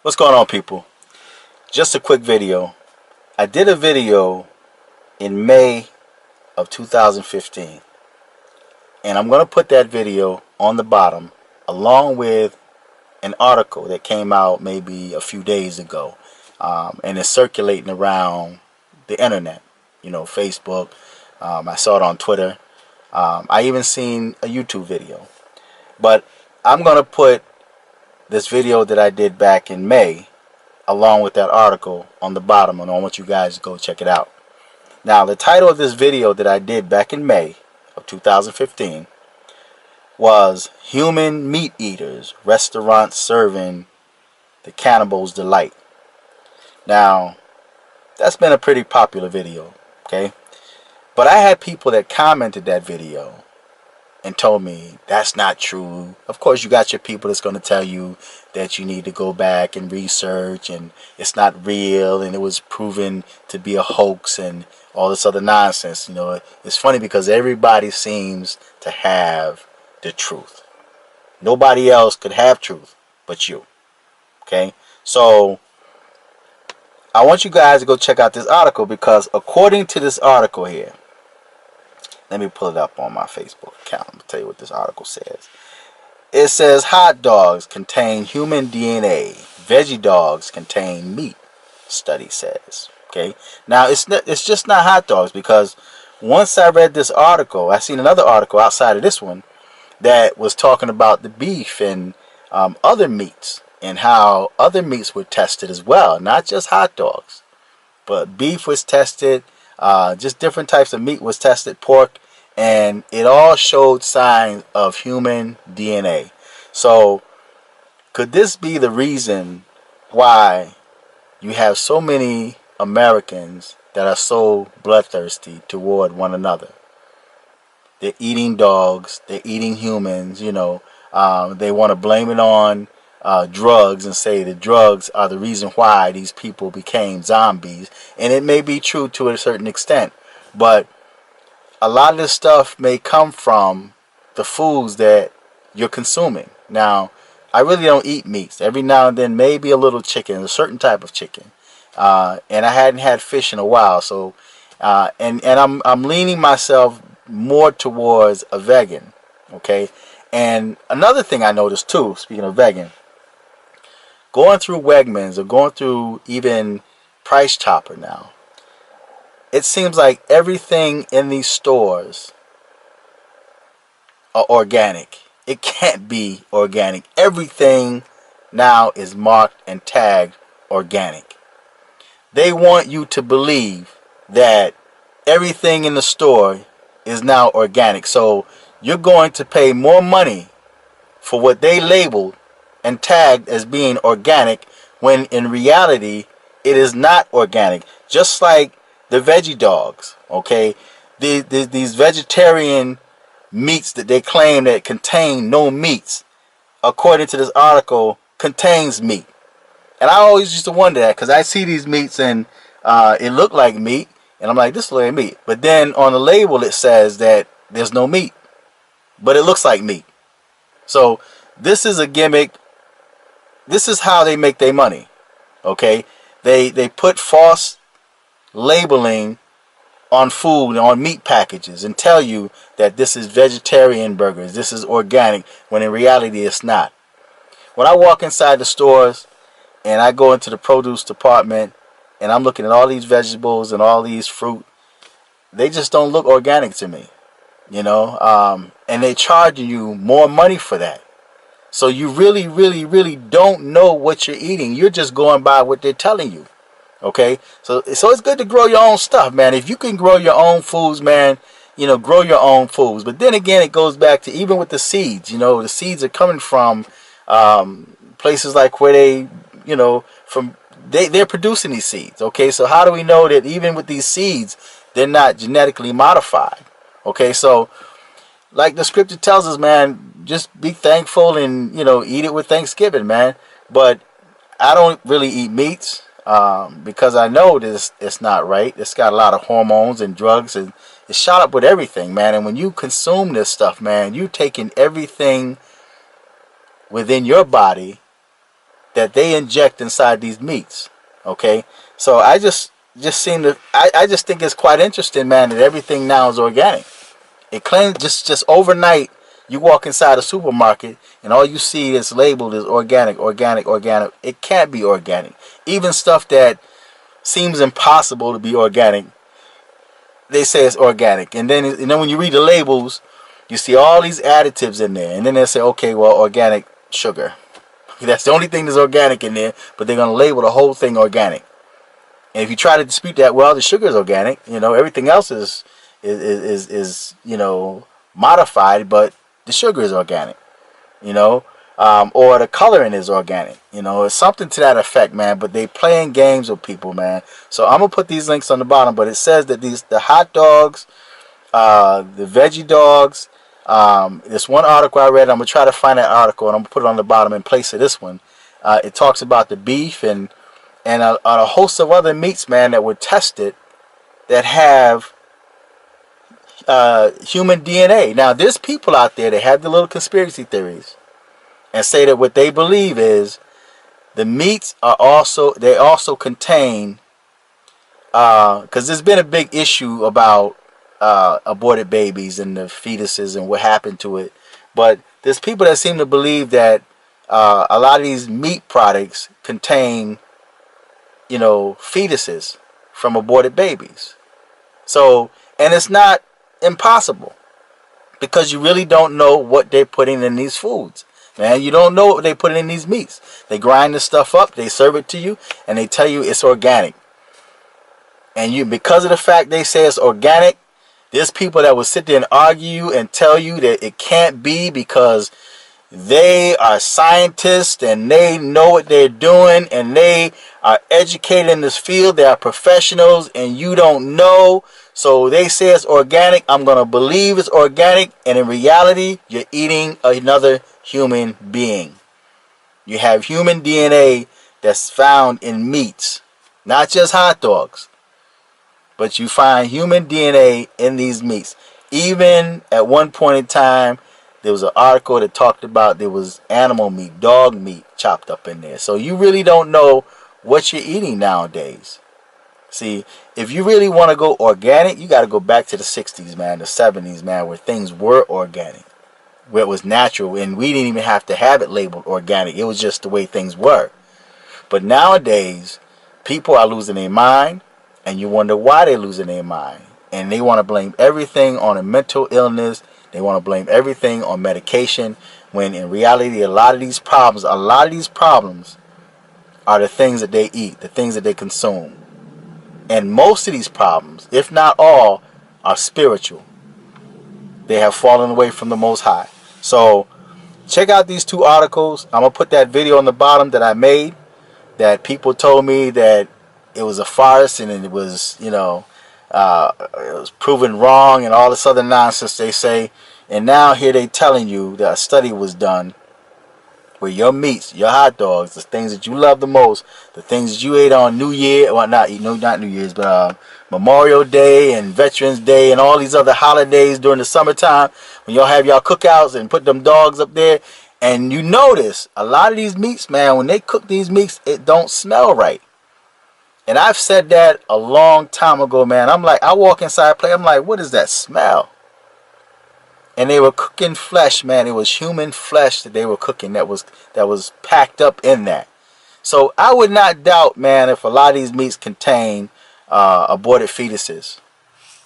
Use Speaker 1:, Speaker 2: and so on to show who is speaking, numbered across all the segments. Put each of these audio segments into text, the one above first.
Speaker 1: What's going on, people? Just a quick video. I did a video in May of 2015, and I'm going to put that video on the bottom along with an article that came out maybe a few days ago, and it's circulating around the internet, Facebook. I saw it on Twitter. I even seen a YouTube video. But I'm going to put this video that I did back in May along with that article on the bottom, and I want you guys to go check it out. Now, the title of this video that I did back in May of 2015 was Human Meat Eaters, Restaurants Serving the Cannibal's Delight. Now, that's been a pretty popular video, okay? But I had people that commented that video and told me that's not true. Of course, you got your people that's going to tell you that you need to go back and research and it's not real and it was proven to be a hoax and all this other nonsense. It's funny because everybody seems to have the truth. Nobody else could have truth but you. Okay? So I want you guys to go check out this article, because according to this article here, let me pull it up on my Facebook account. I'm going to tell you what this article says. It says hot dogs contain human DNA. Veggie dogs contain meat, study says. Okay. Now, it's just not hot dogs, because once I read this article, I seen another article outside of this one that was talking about the beef and other meats and how other meats were tested as well. Not just hot dogs, but beef was tested. Just different types of meat was tested, pork, and it all showed signs of human DNA. So, could this be the reason why you have so many Americans that are so bloodthirsty toward one another? They're eating dogs, they're eating humans, they want to blame it on drugs and say the drugs are the reason why these people became zombies. And it may be true to a certain extent, but a lot of this stuff may come from the foods that you're consuming. Now, I really don't eat meats. Every now and then, maybe a little chicken, a certain type of chicken. And I hadn't had fish in a while, so and I'm leaning myself more towards a vegan. Okay, and another thing I noticed too, speaking of vegan, going through Wegmans or going through even Price Chopper now, it seems like everything in these stores are organic. It can't be organic. Everything now is marked and tagged organic. They want you to believe that everything in the store is now organic. So you're going to pay more money for what they labeled and tagged as being organic, when in reality it is not organic. Just like the veggie dogs, okay? These vegetarian meats that they claim that contain no meats, according to this article, contains meat. And I always used to wonder that, because I see these meats and it looked like meat, and I'm like, this looks like meat. But then on the label it says that there's no meat, but it looks like meat. So this is a gimmick. This is how they make their money, okay? They put false labeling on food, on meat packages, and tell you that this is vegetarian burgers, this is organic, when in reality it's not. When I walk inside the stores and I go into the produce department and I'm looking at all these vegetables and all these fruit, they just don't look organic to me, and they charge you more money for that. So you really, really, really don't know what you're eating. You're just going by what they're telling you. Okay, so it's good to grow your own stuff, man. If you can grow your own foods, man, grow your own foods. But then again, it goes back to even with the seeds. The seeds are coming from places like where they're producing these seeds. Okay, so how do we know that even with these seeds, they're not genetically modified? Okay, so like the scripture tells us, man, just be thankful and eat it with thanksgiving, man. But I don't really eat meats. Because I know this, it's not right. It's got a lot of hormones and drugs, and it's shot up with everything, man. And when you consume this stuff, man, you taking everything within your body that they inject inside these meats. Okay, so I just think it's quite interesting, man, that everything now is organic. It claims just overnight you walk inside a supermarket and all you see is labeled is organic, organic, organic. It can't be organic. Even stuff that seems impossible to be organic, they say it's organic. And then when you read the labels, you see all these additives in there, and then they say, okay, well, organic sugar. That's the only thing that's organic in there, but they're gonna label the whole thing organic. And if you try to dispute that, well, the sugar is organic. Everything else is modified, but the sugar is organic. Or the coloring is organic. It's something to that effect, man. But they playing games with people, man. So I'm gonna put these links on the bottom. But it says that the hot dogs, the veggie dogs. This one article I read. I'm gonna try to find that article and I'm gonna put it on the bottom in place of this one. It talks about the beef and a host of other meats, man, that were tested that have human DNA. Now, there's people out there that have the little conspiracy theories and say that what they believe is the meats also contain, because there's been a big issue about aborted babies and the fetuses and what happened to it. But there's people that seem to believe that a lot of these meat products contain fetuses from aborted babies. So, and it's not impossible because you really don't know what they're putting in these foods, man. You don't know what they put in these meats. They grind this stuff up, they serve it to you, and they tell you it's organic. And because of the fact they say it's organic, there's people that will sit there and argue and tell you that it can't be because they are scientists and they know what they're doing and they are educated in this field. They are professionals and you don't know. So they say it's organic. I'm going to believe it's organic. And in reality, you're eating another human being. You have human DNA that's found in meats, not just hot dogs. But you find human DNA in these meats. Even at one point in time, there was an article that talked about there was animal meat, dog meat chopped up in there. So you really don't know what you're eating nowadays. See, if you really want to go organic, you got to go back to the 60s, man, the 70s, man, where things were organic, where it was natural, and we didn't even have to have it labeled organic. It was just the way things were. But nowadays, people are losing their mind, and you wonder why they're losing their mind. And they want to blame everything on a mental illness. They want to blame everything on medication, when in reality, a lot of these problems are the things that they eat, the things that they consume. And most of these problems, if not all, are spiritual. They have fallen away from the Most High. So check out these two articles. I'm going to put that video on the bottom that I made, that people told me that it was a farce and it was, it was proven wrong and all this other nonsense they say. And now here they telling you that a study was done where your meats, your hot dogs, the things that you love the most, the things that you ate on New Year, well, not New Year's, but Memorial Day and Veterans Day and all these other holidays during the summertime, when y'all have y'all cookouts and put them dogs up there. And you notice a lot of these meats, man, when they cook these meats, it don't smell right. And I've said that a long time ago, man. I'm like, I walk inside play, I'm like, what is that smell? And they were cooking flesh, man. It was human flesh that they were cooking that was packed up in that. So I would not doubt, man, if a lot of these meats contain aborted fetuses,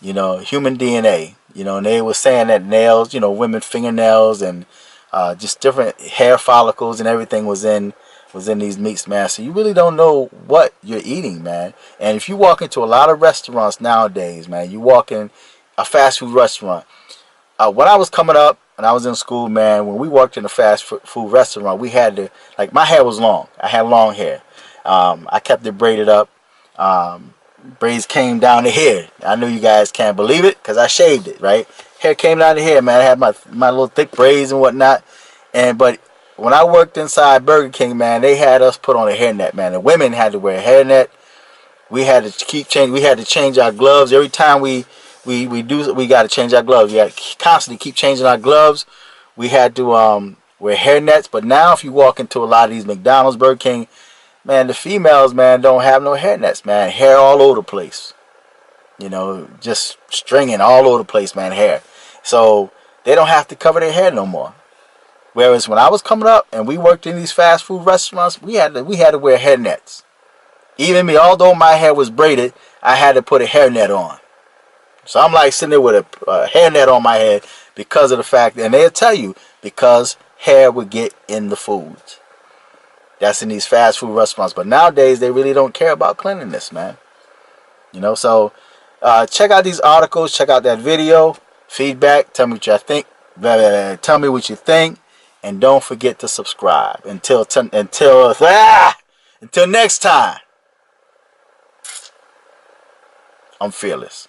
Speaker 1: human DNA, and they were saying that nails, women fingernails and just different hair follicles and everything was in these meats, man. So you really don't know what you're eating, man. And if you walk into a lot of restaurants nowadays, man, you walk in a fast food restaurant. When I was coming up and I was in school, man, when we worked in a fast food restaurant, we had to, like, my hair was long. I had long hair. I kept it braided up. Braids came down to here. I know you guys can't believe it because I shaved it, right? Hair came down to here, man. I had my little thick braids and whatnot. But when I worked inside Burger King, man, they had us put on a hairnet, man. The women had to wear a hairnet. We had to change our gloves every time we got to change our gloves. We had to constantly keep changing our gloves. We had to wear hairnets. But now if you walk into a lot of these McDonald's, Burger King, man, the females, man, don't have no hairnets, man. Hair all over the place. You know, just stringing all over the place, man, hair. So they don't have to cover their hair no more. Whereas when I was coming up and we worked in these fast food restaurants, we had to wear hairnets. Even me, although my hair was braided, I had to put a hairnet on. So I'm like sitting there with a hairnet on my head because of the fact, and they'll tell you, because hair would get in the foods. That's in these fast food restaurants. But nowadays, they really don't care about cleanliness, man. You know, so check out these articles. Check out that video. Feedback. Tell me what you think. Tell me what you think. And don't forget to subscribe. Until next time, I'm fearless.